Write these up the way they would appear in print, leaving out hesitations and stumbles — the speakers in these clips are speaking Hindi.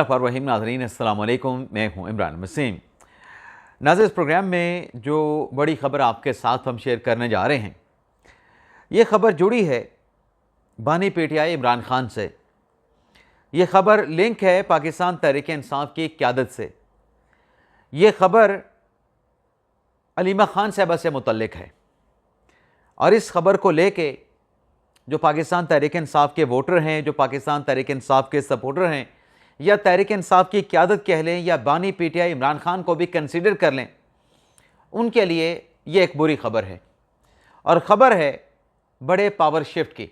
रहीम नाज़रीन अस्सलाम वालेकुम, मैं हूं इमरान वसीम। नाज़रीन, इस प्रोग्राम में जो बड़ी ख़बर आपके साथ हम शेयर करने जा रहे हैं, ये ख़बर जुड़ी है बानी पीटीआई इमरान खान से। ये ख़बर लिंक है पाकिस्तान तहरीक इंसाफ की क़यादत से। ये ख़बर अलीमा खान साहबा से मुतल्लिक है और इस ख़बर को लेके जो पाकिस्तान तहरीक इंसाफ के वोटर हैं, जो पाकिस्तान तहरीक इंसाफ के सपोर्टर हैं, या तहरीक इंसाफ की क़यादत कह लें या बानी पीटीआई इमरान खान को भी कंसीडर कर लें, उनके लिए ये एक बुरी ख़बर है और ख़बर है बड़े पावर शिफ्ट की।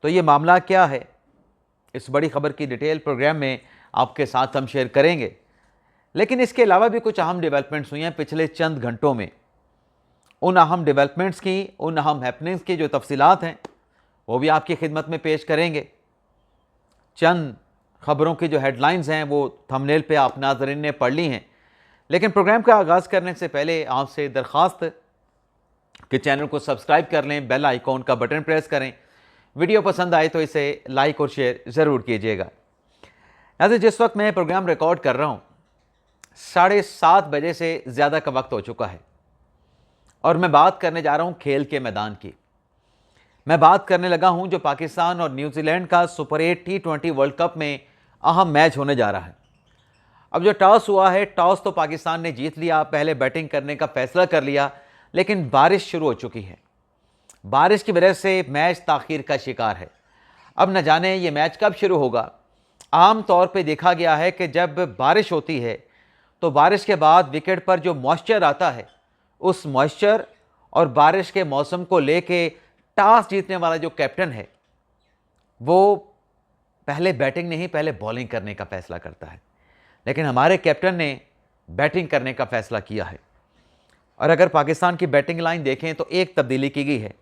तो ये मामला क्या है, इस बड़ी ख़बर की डिटेल प्रोग्राम में आपके साथ हम शेयर करेंगे। लेकिन इसके अलावा भी कुछ अहम डेवलपमेंट्स हुई हैं पिछले चंद घंटों में। उन अहम डेवलपमेंट्स की, उन अहम हैपनिंग्स की जो तफसीलात हैं वो भी आपकी खिदमत में पेश करेंगे। चंद ख़बरों की जो हेडलाइंस हैं वो थंबनेल पे आप नाज़रीन ने पढ़ ली हैं। लेकिन प्रोग्राम का आगाज़ करने से पहले आपसे दरख्वास्त कि चैनल को सब्सक्राइब कर लें, बेल आइकॉन का बटन प्रेस करें। वीडियो पसंद आए तो इसे लाइक और शेयर ज़रूर कीजिएगा। ऐसे जिस वक्त मैं प्रोग्राम रिकॉर्ड कर रहा हूँ 7:30 बजे से ज़्यादा का वक्त हो चुका है और मैं बात करने जा रहा हूँ खेल के मैदान की। मैं बात करने लगा हूँ जो पाकिस्तान और न्यूजीलैंड का सुपर 8 T20 वर्ल्ड कप में अहम मैच होने जा रहा है। अब जो टॉस हुआ है, टॉस तो पाकिस्तान ने जीत लिया, पहले बैटिंग करने का फैसला कर लिया, लेकिन बारिश शुरू हो चुकी है। बारिश की वजह से मैच ताख़ीर का शिकार है। अब न जाने ये मैच कब शुरू होगा। आम तौर पे देखा गया है कि जब बारिश होती है तो बारिश के बाद विकेट पर जो मॉइस्चर आता है, उस मॉइस्चर और बारिश के मौसम को लेके टॉस जीतने वाला जो कैप्टन है वो पहले बैटिंग नहीं, पहले बॉलिंग करने का फैसला करता है। लेकिन हमारे कैप्टन ने बैटिंग करने का फैसला किया है और अगर पाकिस्तान की बैटिंग लाइन देखें तो एक तब्दीली की गई है।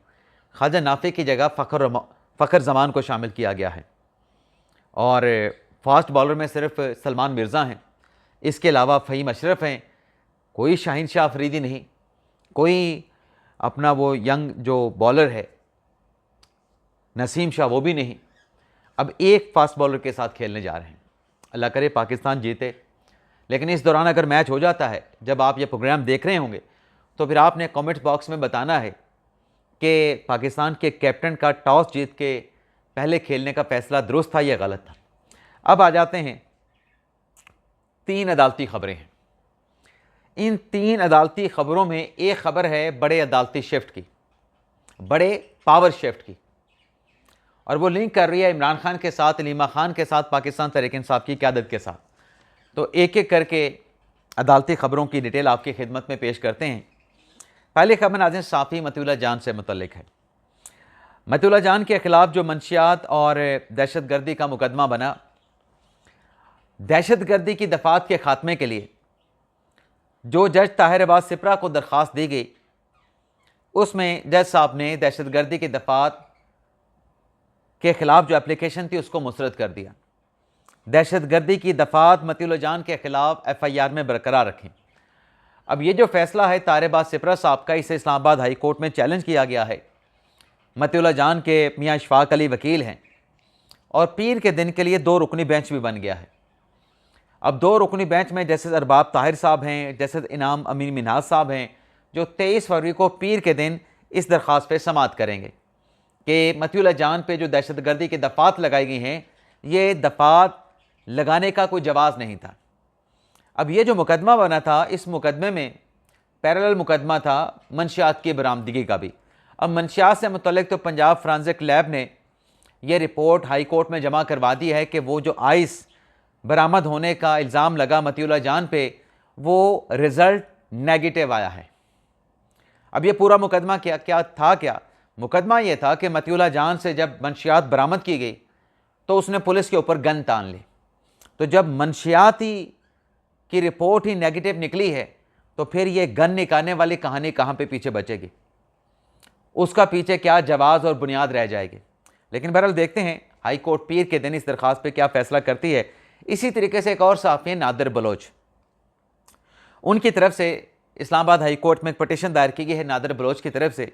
ख्वाजा नाफी की जगह फ़खर जमान को शामिल किया गया है और फास्ट बॉलर में सिर्फ सलमान मिर्ज़ा हैं, इसके अलावा फ़हीम अशरफ हैं, कोई शाहीन शाह अफरीदी नहीं, कोई अपना वो यंग जो बॉलर है नसीम शाह वो भी नहीं। अब एक फास्ट बॉलर के साथ खेलने जा रहे हैं। अल्लाह करे पाकिस्तान जीते। लेकिन इस दौरान अगर मैच हो जाता है, जब आप ये प्रोग्राम देख रहे होंगे, तो फिर आपने कमेंट बॉक्स में बताना है कि पाकिस्तान के कैप्टन का टॉस जीत के पहले खेलने का फैसला दुरुस्त था या गलत था। अब आ जाते हैं 3 अदालती खबरें हैं। इन 3 अदालती खबरों में एक खबर है बड़े अदालती शिफ्ट की, बड़े पावर शिफ्ट की, और वो लिंक कर रही है इमरान खान के साथ, अलीमा खान के साथ, पाकिस्तान तहरीक इंसाफ की क़यादत के साथ। तो एक एक करके अदालती ख़बरों की डिटेल आपकी खिदमत में पेश करते हैं। पहली खबर नाज़रीन साफ़ी मतीउल्लाह जान से मुतल्लिक है। मतीउल्लाह जान के ख़िलाफ़ जो मंशियात और दहशतगर्दी का मुकदमा बना, दहशतगर्दी की दफ़ात के ख़ात्मे के लिए जो जज ताहिर अब्बास सिप्रा को दरख्वास्त दी गई, उसमें जज साहब ने दहशतगर्दी की दफ़ात के ख़िलाफ़ जो एप्लीकेशन थी उसको मुस्तरद कर दिया। दहशतगर्दी की दफ़ात मतीउल्लाह जान के ख़िलाफ़ FIR में बरकरार रखें। अब ये जो फ़ैसला है ताहिर अब्बास सिप्रा साहब का, इसे इस्लामाबाद हाई कोर्ट में चैलेंज किया गया है। मतीउल्लाह जान के मियाँ इशफाक अली वकील हैं और पीर के दिन के लिए 2 रुकनी बेंच भी बन गया है। अब 2 रुकनी बेंच में जस्टिस अरबाब ताहिर साहब हैं, जस्टिस इनाम अमीन मिन्हाज साहब हैं, जो 23 फरवरी को पीर के दिन इस दरख्वास्त पर समाअत करेंगे कि मतीउल्लाह जान पे जो दहशतगर्दी की दफ़ात लगाई गई हैं, ये दफ़ात लगाने का कोई जवाज़ नहीं था। अब ये जो मुकदमा बना था, इस मुकदमे में पैरेलल मुकदमा था मंशियात की बरामदगी का भी। अब मंशियात से मुतल्लिक तो पंजाब फ्रांसिक लैब ने यह रिपोर्ट हाई कोर्ट में जमा करवा दी है कि वो जो आइस बरामद होने का इल्ज़ाम लगा मतीउल्लाह जान पे, वो रिज़ल्ट नेगेटिव आया है। अब ये पूरा मुकदमा क्या मुकदमा ये था कि मतीउल्लाह जान से जब मंशियात बरामद की गई तो उसने पुलिस के ऊपर गन तान ली। तो जब मंशियाती की रिपोर्ट ही नेगेटिव निकली है तो फिर ये गन निकालने वाली कहानी कहाँ पे पीछे बचेगी, उसका पीछे क्या जवाज़ और बुनियाद रह जाएगी। लेकिन बहरहाल देखते हैं हाई कोर्ट पीर के दिन इस दरख्वास्त पे क्या फ़ैसला करती है। इसी तरीके से एक और साफ़ी नादिर बलोच, उनकी तरफ से इस्लामाबाद हाई कोर्ट में एक पटिशन दायर की गई है नादिर बलोच की तरफ से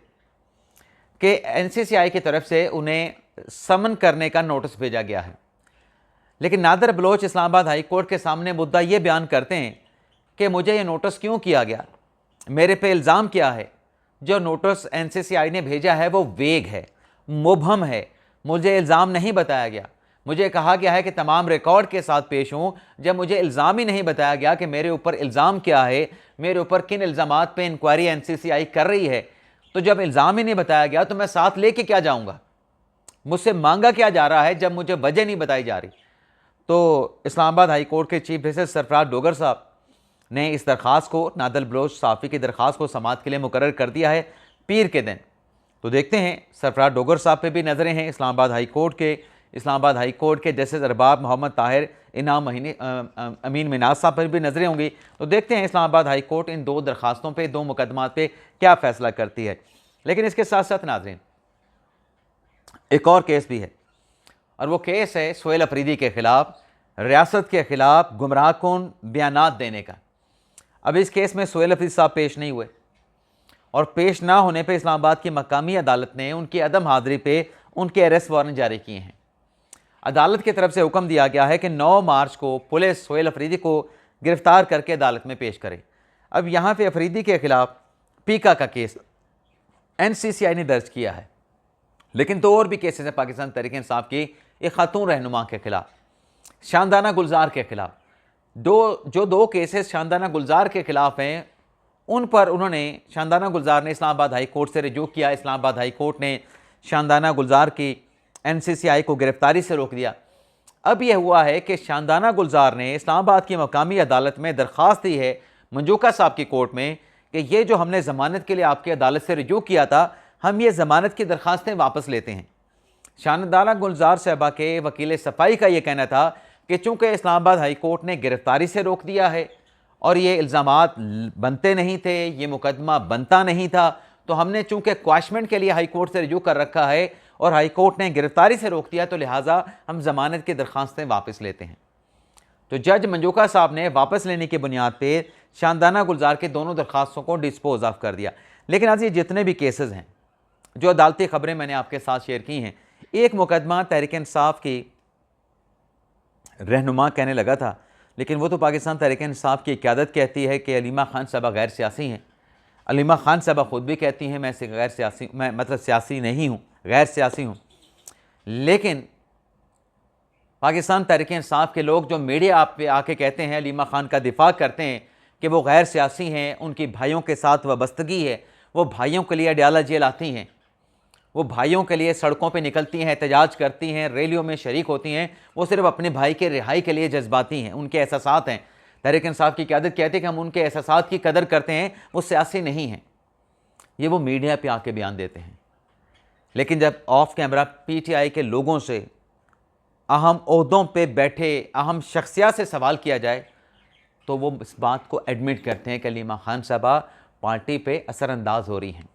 कि NCCI की तरफ से उन्हें समन करने का नोटिस भेजा गया है। लेकिन नादिर बलोच इस्लामाबाद हाई कोर्ट के सामने मुद्दा ये बयान करते हैं कि मुझे ये नोटिस क्यों किया गया, मेरे पे इल्ज़ाम क्या है। जो नोटिस NCCI ने भेजा है वो वेग है, मुबहम है, मुझे इल्ज़ाम नहीं बताया गया। मुझे कहा गया है कि तमाम रिकॉर्ड के साथ पेश हूँ। जब मुझे इल्ज़ाम ही नहीं बताया गया कि मेरे ऊपर इल्ज़ाम क्या है, मेरे ऊपर किन इल्ज़ामात पे इंक्वायरी NCCI कर रही है, तो जब इल्ज़ाम ही नहीं बताया गया तो मैं साथ लेके क्या जाऊँगा। मुझसे मांगा क्या जा रहा है जब मुझे वजह नहीं बताई जा रही। तो इस्लामाबाद हाई कोर्ट के चीफ जस्टिस सरफराज डोगर साहब ने इस दरख्वास्त को, नादिर बलोच साफ़ी की दरख्वास्त को समाअत के लिए मुकर्रर कर दिया है पीर के दिन। तो देखते हैं, सरफराज डोगर साहब पे भी नज़रें हैं। इस्लामाबाद हाई कोर्ट के जस्टिस अरबाब मोहम्मद ताहिर, इनाम अमीन मिनाज साहब पर भी नज़रें होंगी। तो देखते हैं इस्लामाबाद हाई कोर्ट इन दो दरख्वास्तों पे, दो मुकदमात पे क्या फ़ैसला करती है। लेकिन इसके साथ साथ नाज़रीन, एक और केस भी है, और वो केस है सोहेल अफरीदी के ख़िलाफ़, रियासत के ख़िलाफ़ गुमराहकुन बयानात देने का। अब इस केस में सोहेल अफरीदी साहब पेश नहीं हुए, और पेश ना होने पे इस्लामाबाद की मकामी अदालत ने उनकी अदम हाज़िरी पे उनके अरेस्ट वारंट जारी किए हैं। अदालत की तरफ से हुक्म दिया गया है कि 9 मार्च को पुलिस सोहेल अफरीदी को गिरफ्तार करके अदालत में पेश करे। अब यहाँ पे अफरीदी के ख़िलाफ़ पीका का केस NCCI ने दर्ज किया है, लेकिन दो और भी केसेस हैं पाकिस्तान तहरीक इंसाफ की, एक खातून रहनुमा के ख़िलाफ़, शानदाना गुलजार के ख़िलाफ़। दो केसेस शानदाना गुलजार के ख़िलाफ़ हैं, उन पर उन्होंने, शानदाना गुलजार ने इस्लामाबाद हाई कोर्ट से रिजू किया। इस्लामाबाद हाई कोर्ट ने शानदाना गुलजार की NCCI को गिरफ्तारी से रोक दिया। अब यह हुआ है कि शानदाना गुलजार ने इस्लामाबाद की मकामी अदालत में दरख्वास्त दी है मंजूका साहब की कोर्ट में कि ये जो हमने ज़मानत के लिए आपकी अदालत से रिजू किया था, हम ये ज़मानत की दरख्वास्तें वापस लेते हैं। शानदाना गुलजार साहबा के वकील सफाई का ये कहना था कि चूँकि इस्लामाबाद हाई कोर्ट ने गिरफ्तारी से रोक दिया है और ये इल्ज़ामात बनते नहीं थे, ये मुकदमा बनता नहीं था, तो हमने चूँकि क्वाशमेंट के लिए हाई कोर्ट से रिजू कर रखा है और हाई कोर्ट ने गिरफ्तारी से रोक दिया, तो लिहाजा हम ज़मानत की दरख्वास्तें वापस लेते हैं। तो जज मंजूका साहब ने वापस लेने की बुनियाद पर शानदाना गुलजार की दोनों दरख्वास्तों को डिस्पोज ऑफ कर दिया। लेकिन आज ये जितने भी केसेस हैं, जो अदालती खबरें मैंने आपके साथ शेयर की हैं, एक मुकदमा तहरीक इंसाफ की रहनुमा कहने लगा था, लेकिन वो तो पाकिस्तान तहरीक इंसाफ की क़यादत कहती है कि अलीमा खान साहबा गैर सियासी हैं। अलीमा खान साहबा ख़ुद भी कहती हैं मैं गैर सियासी, मैं मतलब सियासी नहीं हूँ, गैर सियासी हूँ। लेकिन पाकिस्तान तहरीक इंसाफ के लोग जो मीडिया आप पे आके कहते हैं, अलीमा खान का दिफा करते हैं कि वो गैर सियासी हैं, उनकी भाइयों के साथ वाबस्तगी है, वो भाइयों के लिए अडियाला लाती हैं, वो भाइयों के लिए सड़कों पे निकलती हैं, एहतजाज करती हैं, रैलियों में शरीक होती हैं, वो सिर्फ अपने भाई के रिहाई के लिए जज्बाती हैं, उनके एहसासात हैं। तहरीक इंसाफ की क़यादत कहती है कि हम उनके एहसासात की कदर करते हैं, वो सियासी नहीं हैं। ये वो मीडिया पे आके बयान देते हैं, लेकिन जब ऑफ कैमरा PTI के लोगों से, अहम ओहदों पे बैठे अहम शख्सियत से सवाल किया जाए, तो वो इस बात को एडमिट करते हैं कि अलीमा खान साहबा पार्टी पे असरअंदाज हो रही हैं।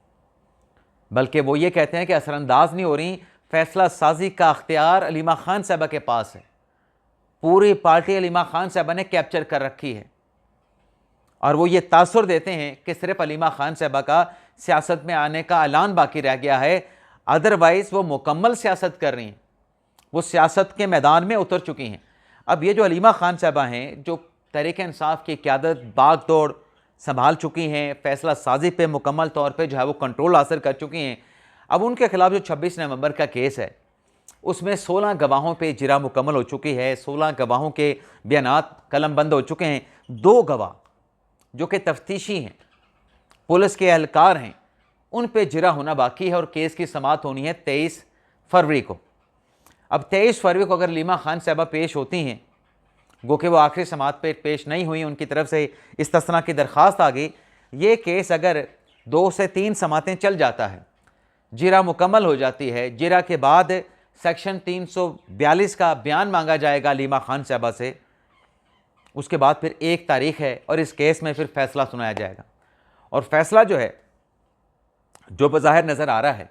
बल्कि वो ये कहते हैं कि असरअंदाज नहीं हो रही, फ़ैसला साजी का अख्तियार अलीमा खान साहबा के पास है, पूरी पार्टी अलीमा खान साहबा ने कैप्चर कर रखी है। और वो ये तासुर देते हैं कि सिर्फ अलीमा खान साहबा का सियासत में आने का ऐलान बाकी रह गया है, अदरवाइज़ वो मुकम्मल सियासत कर रही हैं, वो सियासत के मैदान में उतर चुकी हैं। अब ये जो अलीमा खान साहबा हैं, जो तहरीक इंसाफ की क़यादत बाग दौड़ संभाल चुकी हैं, फ़ैसला साजी पे मुकम्मल तौर पे जो है वो कंट्रोल हासिल कर चुकी हैं, अब उनके ख़िलाफ़ जो 26 नवंबर का केस है, उसमें 16 गवाहों पे जिरा मुकम्मल हो चुकी है, 16 गवाहों के बयानात कलमबंद हो चुके हैं। 2 गवाह जो कि तफ्तीशी हैं, पुलिस के एहलकार हैं, उन पे जिरा होना बाकी है और केस की समाअत होनी है 23 फरवरी को। अब 23 फरवरी को अगर अलीमा खान साहबा पेश होती हैं, गो कि वो आखिरी समाअत पे पेश नहीं हुई, उनकी तरफ से इस्तिस्ना की दरख्वास्त आ गई, ये केस अगर 2 से 3 समातें चल जाता है, जिरा मुकम्मल हो जाती है, जिरा के बाद सेक्शन 342 का बयान मांगा जाएगा अलीमा खान साहबा से, उसके बाद फिर 1 तारीख है और इस केस में फिर फ़ैसला सुनाया जाएगा। और फ़ैसला जो है, जो बज़ाहिर नज़र आ रहा है,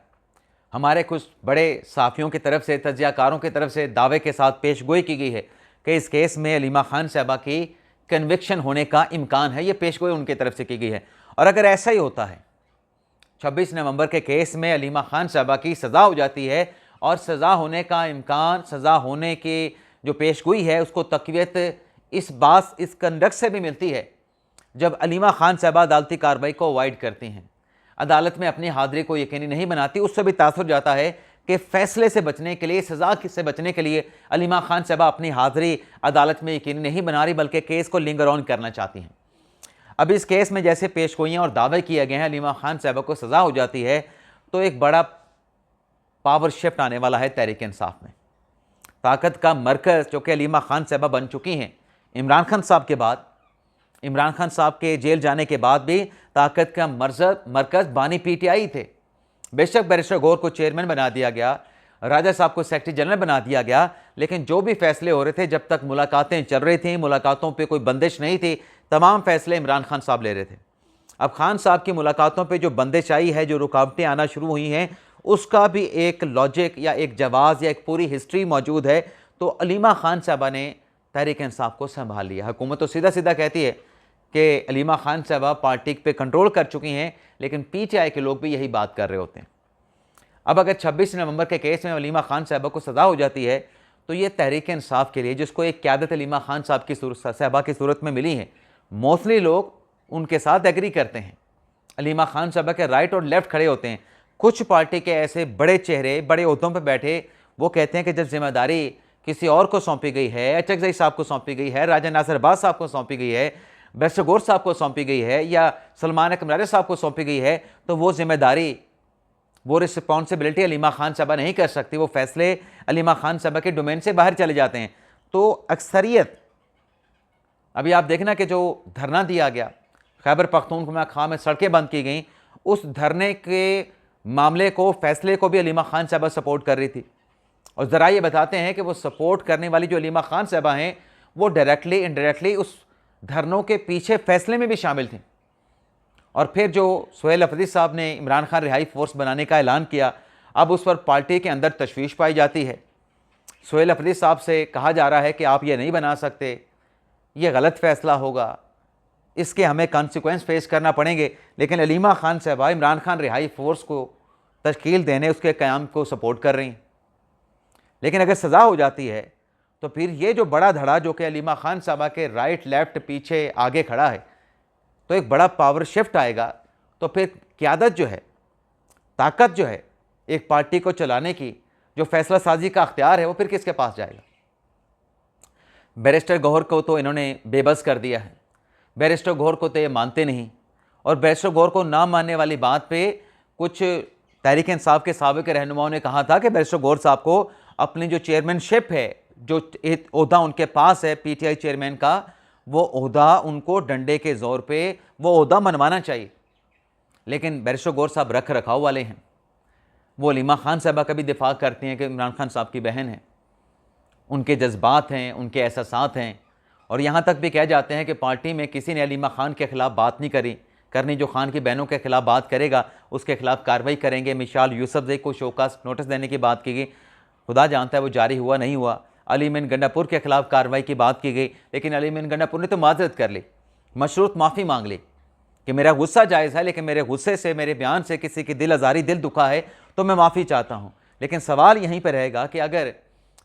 हमारे कुछ बड़े साफ़ियों की तरफ से, तज्ज़ियाकारों की तरफ से दावे के साथ पेशगोई की गई है कि इस केस में अलीमा खान साहबा की कन्विक्शन होने का इम्कान है, ये पेशगोई उनकी तरफ से की गई है। और अगर ऐसा ही होता है, 26 नवंबर के केस में अलीमा खान साहबा की सज़ा हो जाती है और सज़ा होने का इम्कान, सज़ा होने की जो पेशगोई है उसको तक़वियत इस कंडक्ट से भी मिलती है जब अलीमा खान साहबा अदालती कार्रवाई को अवॉइड करती हैं, अदालत में अपनी हाज़िरी को यकीनी नहीं बनाती। उससे भी तासुर जाता है कि फ़ैसले से बचने के लिए, सज़ा से बचने के लिए अलीमा खान साहबा अपनी हाज़िरी अदालत में यकीनी नहीं बना रही, बल्कि केस को लिंगर ऑन करना चाहती हैं। अब इस केस में जैसे पेशगोइयाँ और दावे किए गए हैं, अलीमा खान साहबा को सज़ा हो जाती है, तो एक बड़ा पावर शिफ्ट आने वाला है तहरीक इंसाफ में। ताकत का मरकज़ जो कि अलीमा खान साहबा बन चुकी हैं, इमरान खान साहब के बाद, इमरान खान साहब के जेल जाने के बाद भी ताकत का मरकज़ बानी PTI थे। बेशक बैरिस्टर गौर को चेयरमैन बना दिया गया, राजा साहब को सेक्रेटरी जनरल बना दिया गया, लेकिन जो भी फैसले हो रहे थे, जब तक मुलाकातें चल रही थीं, मुलाकातों पे कोई बंदिश नहीं थी, तमाम फैसले इमरान खान साहब ले रहे थे। अब खान साहब की मुलाकातों पे जो बंदिश आई है, जो रुकावटें आना शुरू हुई हैं, उसका भी एक लॉजिक या एक जवाज़ या एक पूरी हिस्ट्री मौजूद है। तो अलीमा खान साहबा ने तहरीक इंसाफ को संभाल लिया। हुकूमत तो सीधा सीधा कहती है कि अलीमा खान साहबा पार्टी पे कंट्रोल कर चुकी हैं, लेकिन PTI के लोग भी यही बात कर रहे होते हैं। अब अगर 26 नवंबर के केस में अलीमा खान साहबा को सज़ा हो जाती है, तो ये तहरीक इंसाफ के लिए, जिसको एक क़यादत अलीमा खान साहब की साहबा की सूरत में मिली है, मोस्टली लोग उनके साथ एग्री करते हैं। अलीमा खान साहबा के राइट और लेफ़्ट खड़े होते हैं। कुछ पार्टी के ऐसे बड़े चेहरे, बड़े ओहदों पर बैठे, वो कहते हैं कि जब जिम्मेदारी किसी और को सौंपी गई है, अचकज़ई साहब को सौंपी गई है, राजा नासिर अब्बास साहब को सौंपी गई है, बैरिस्टर गौर साहब को सौंपी गई है, या सलमान अकरम राजा साहब को सौंपी गई है, तो वो जिम्मेदारी, वो रिस्पॉन्सिबिलिटी अलीमा खान साहबा नहीं कर सकती। वो फैसले अलीमा खान साहबा के डोमेन से बाहर चले जाते हैं। तो अक्सरियत, अभी आप देखना कि जो धरना दिया गया, खैबर पख्तूनख्वा में सड़कें बंद की गई, उस धरने के मामले को, फैसले को भी अलीमा खान साहबा सपोर्ट कर रही थी। और ज़रा ये बताते हैं कि वो सपोर्ट करने वाली जो अलीमा खान साहबा हैं, वो डायरेक्टली इनडायरेक्टली उस धरनों के पीछे फैसले में भी शामिल थी। और फिर जो सुहेल अफरीदी साहब ने इमरान खान रिहाई फोर्स बनाने का ऐलान किया, अब उस पर पार्टी के अंदर तशवीश पाई जाती है। सुहेल अफरीदी साहब से कहा जा रहा है कि आप ये नहीं बना सकते, ये गलत फ़ैसला होगा, इसके हमें कॉन्सिक्वेंस फेस करना पड़ेंगे। लेकिन अलीमा खान साहबा इमरान खान रिहाई फोर्स को तश्कील देने, उसके क़याम को सपोर्ट कर रही हैं। लेकिन अगर सज़ा हो जाती है, तो फिर ये जो बड़ा धड़ा जो कि अलीमा खान साहबा के राइट लेफ़्ट पीछे आगे खड़ा है, तो एक बड़ा पावर शिफ्ट आएगा। तो फिर क़यादत जो है, ताकत जो है एक पार्टी को चलाने की, जो फैसला साजी का अख्तियार है, वो फिर किसके पास जाएगा? बैरिस्टर गौहर को तो इन्होंने बेबस कर दिया है। बैरिस्टर गौहर को तो ये मानते नहीं, और बैरिस्टर गौहर को ना मानने वाली बात पे कुछ तहरीक इंसाफ के साबिक़ रहनुमाओं ने कहा था कि बैरिस्टर गौहर साहब को अपनी जो चेयरमैनशिप है, जो ओहदा उनके पास है PTI चेयरमैन का, वो ओहदा उनको डंडे के ज़ोर पे वो ओहदा मनवाना चाहिए। लेकिन बैरिस्टर गौहर साहब रख रखाव वाले हैं। वो अलीमा खान साहबा का भी दिफा करती हैं कि इमरान खान साहब की बहन है, उनके जज्बात हैं, उनके एहसासात हैं। और यहाँ तक भी कह जाते हैं कि पार्टी में किसी ने अलीमा खान के ख़िलाफ़ बात नहीं करनी, जो खान की बहनों के ख़िलाफ़ बात करेगा उसके ख़िलाफ़ कार्रवाई करेंगे। मिसाल यूसुफजई को शोकास नोटिस देने की बात की गई, खुदा जानता है वो जारी हुआ नहीं हुआ। अली मीन गंडापुर के ख़िलाफ़ कार्रवाई की बात की गई, लेकिन अली मीन गंडापुर ने तो माज़रत कर ली, मशरूत माफ़ी मांग ली कि मेरा गुस्सा जायज़ है, लेकिन मेरे गुस्से से, मेरे बयान से किसी की दिल आज़ारी, दिल दुखा है, तो मैं माफ़ी चाहता हूँ। लेकिन सवाल यहीं पर रहेगा कि अगर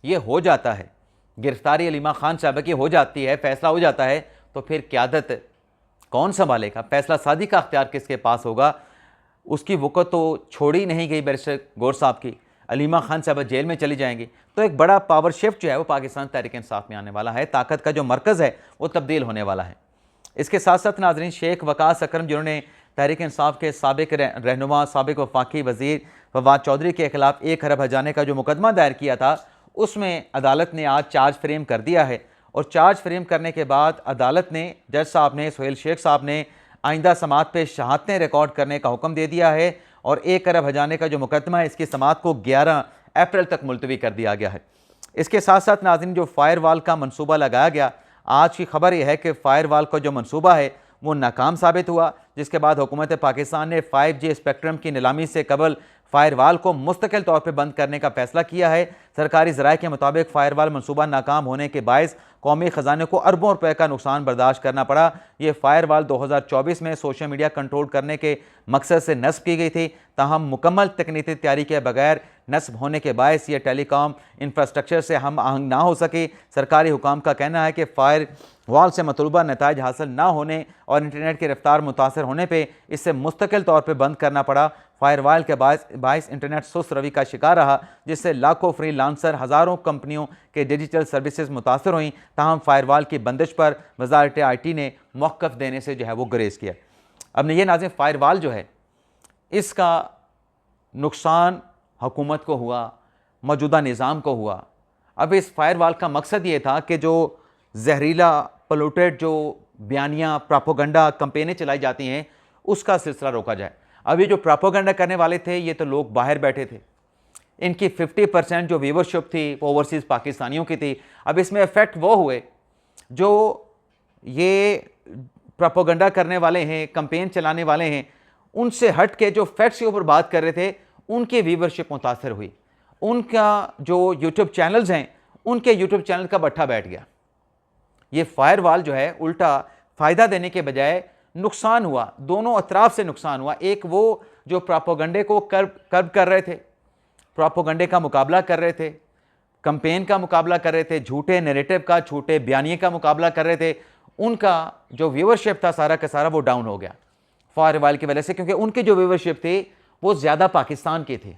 ये हो जाता है, गिरफ्तारी अलीमा खान साहबा की हो जाती है, फैसला हो जाता है, तो फिर क़यादत कौन संभालेगा? फैसला साजी का अख्तियार किसके पास होगा? उसकी वक़्त तो छोड़ी नहीं गई बैरिस्टर गौर साहब की। अलीमा खान साहबा जेल में चली जाएंगी, तो एक बड़ा पावर शिफ्ट जो है वो पाकिस्तान तहरीक इंसाफ में आने वाला है। ताकत का जो मरकज़ है वो तब्दील होने वाला है। इसके साथ साथ नाज़रीन, शेख वकास अकरम जिन्होंने तहरीक इंसाफ के साबिक़ रहनुमा, साबिक़ वफाकी वज़ीर फवाद चौधरी के ख़िलाफ़ 1 अरब हर्जाने का जो मुकदमा दायर किया था, उसमें अदालत ने आज चार्ज फ्रेम कर दिया है। और चार्ज फ्रेम करने के बाद अदालत ने, जज साहब ने, सुहेल शेख साहब ने आइंदा समाअत पे शहादतें रिकॉर्ड करने का हुक्म दे दिया है। और 1 अरब हर्जाने का जो मुकदमा है, इसकी समाअत को 11 अप्रैल तक मुलतवी कर दिया गया है। इसके साथ साथ नाज़रीन, जो फायरवाल का मनसूबा लगाया गया, आज की खबर यह है कि फायरवाल का जो मनसूबा है वो नाकाम साबित हुआ, जिसके बाद हुकूमत पाकिस्तान ने 5G स्पेक्ट्रम की नीलामी से कबल फायरवाल को मुस्तकिल तौर पर बंद करने का फैसला किया है। सरकारी ज़राए के मुताबिक फायरवाल मनसूबा नाकाम होने के बायस कौमी ख़जाने को अरबों रुपए का नुकसान बर्दाश्त करना पड़ा। ये फायरवॉल 2024 में सोशल मीडिया कंट्रोल करने के मकसद से नस्ब की गई थी, ताहम मुकम्मल तकनीकी तैयारी के बगैर नस्ब होने के बायस ये टेलीकॉम इंफ्रास्ट्रक्चर से हम आहंग ना हो सके। सरकारी हुकाम का कहना है कि फायर वॉल से मतलूबा नताइज हासिल ना होने और इंटरनेट की रफ्तार मुतासर होने पर इसे मुस्तकिल तौर पर बंद करना पड़ा। फायरवॉल के बायस इंटरनेट सुस्त रवि का शिकार रहा, जिससे लाखों फ्री लांसर हज़ारों कंपनियों के डिजिटल सर्विसेज मुतासर हुई। ताहम फायरवॉल की बंदिश पर वज़ारत IT ने मौक़िफ़ देने से जो है वो गुरेज किया। अब ये नाज़रीन, फायरवॉल जो है इसका नुकसान हुकूमत को हुआ, मौजूदा निज़ाम को हुआ। अब इस फायरवॉल का मकसद ये था कि जो जहरीला पोल्यूटेड जो बयानियाँ प्रोपेगेंडा कैंपेनें चलाई जाती हैं उसका सिलसिला रोका जाए। अब ये जो प्रोपेगेंडा करने वाले थे ये तो लोग बाहर बैठे थे, इनकी 50% जो व्यूवरशिप थी वो ओवरसीज़ पाकिस्तानियों की थी। अब इसमें इफ़ेक्ट वो हुए जो ये प्रोपेगेंडा करने वाले हैं, कैंपेन चलाने वाले हैं, उनसे हट के जो फैक्ट्स के ऊपर बात कर रहे थे उनकी व्यूवरशिप मुतासर हुई। उनका जो यूट्यूब चैनल्स हैं उनके यूट्यूब चैनल का बट्ठा बैठ गया। ये फायरवॉल जो है उल्टा फ़ायदा देने के बजाय नुकसान हुआ, दोनों अतराफ से नुकसान हुआ। एक वो जो प्रोपेगेंडे को कर्ब कर रहे थे, प्रोपेगेंडे का मुकाबला कर रहे थे, कैंपेन का मुकाबला कर रहे थे, झूठे नैरेटिव का, झूठे बयानिए का मुकाबला कर रहे थे, उनका जो व्यूवरशिप था सारा का सारा वो डाउन हो गया फायरवॉल की वजह से, क्योंकि उनकी जो व्यूवरशिप थी वो ज़्यादा पाकिस्तान के थे।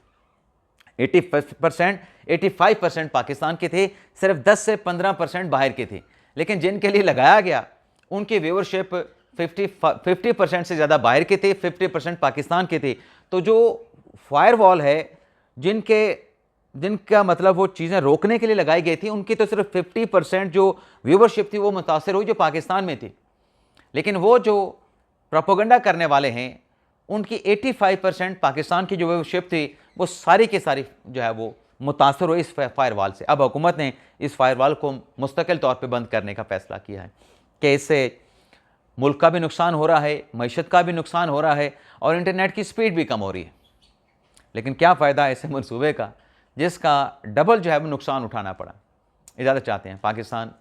85% पाकिस्तान के थे, सिर्फ 10 से 15% बाहर के थे। लेकिन जिनके लिए लगाया गया उनकी व्यूवरशिप 50% से ज़्यादा बाहर के थे, 50% पाकिस्तान के थे। तो जो फायरवॉल है जिनका मतलब वो चीज़ें रोकने के लिए लगाई गई थी, उनकी तो सिर्फ 50% जो व्यूवरशिप थी वो मुतासर हुई जो पाकिस्तान में थी। लेकिन वो जो प्रोपेगेंडा करने वाले हैं उनकी 85% पाकिस्तान की जो व्यूवरशिप थी वो सारी की सारी जो है वो मुतासर हुई इस फायरवॉल से। अब हुकूमत ने इस फायरवॉल को मुस्तकिल तौर पे बंद करने का फ़ैसला किया है कि इससे मुल्क का भी नुकसान हो रहा है, मईशत का भी नुकसान हो रहा है और इंटरनेट की स्पीड भी कम हो रही है। लेकिन क्या फ़ायदा ऐसे मनसूबे का जिसका डबल जो है वो नुकसान उठाना पड़ा। इजाज़त चाहते हैं। पाकिस्तान।